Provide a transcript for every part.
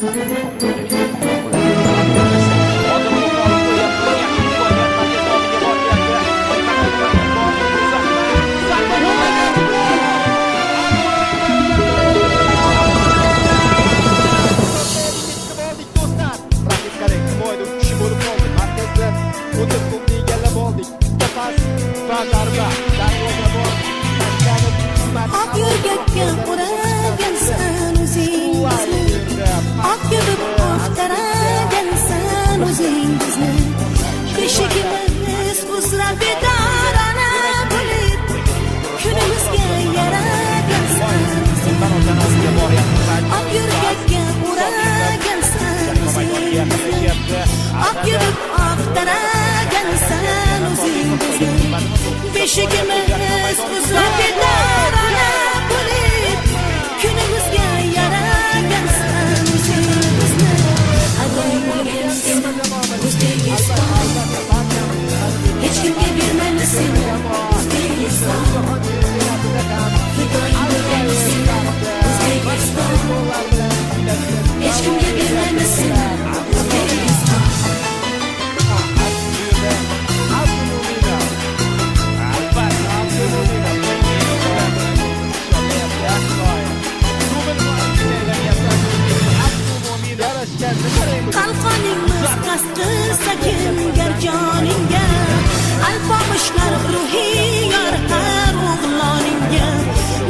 Ak yurgakka o'ragansan o'zingizni, ak yurib oqtaragansan o'zingizni. Beshigimiz uzra bedorona bo'lib, kunimizga yaragansan o'zingizni. Ak yurgakka o'ragansan o'zingizni, ak yurib oqtaragansan o'zingizni. Beshigimiz uzra bedorona bo'lib, kunimizga yaragansan o'zingizni. Adoyim bo'lgan sen O'zbekiston, hech kimga bermaymiz seni O'zbekiston. Fidoyim bo'lgan sen O'zbekiston, hech kimga bermaymiz seni O'zbekiston. Qalqonimiz qasd qilsa kimgar joningga, alpomushlar ruhiy yorqar o'g'loningga.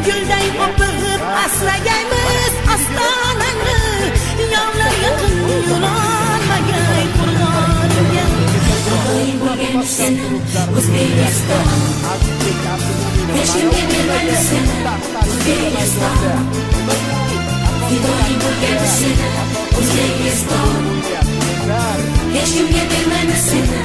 Gulday o'pib asragaymiz ostonangni, yovlar yaqin yo'lolmagay qo'rg'oningga. Fidoyim bo'lgan sen O'zbekiston, hech kimga bermaymiz seni O'zbekiston. Fidoyim bo'lgan sen O'zbekiston, hech kimga bermaymiz seni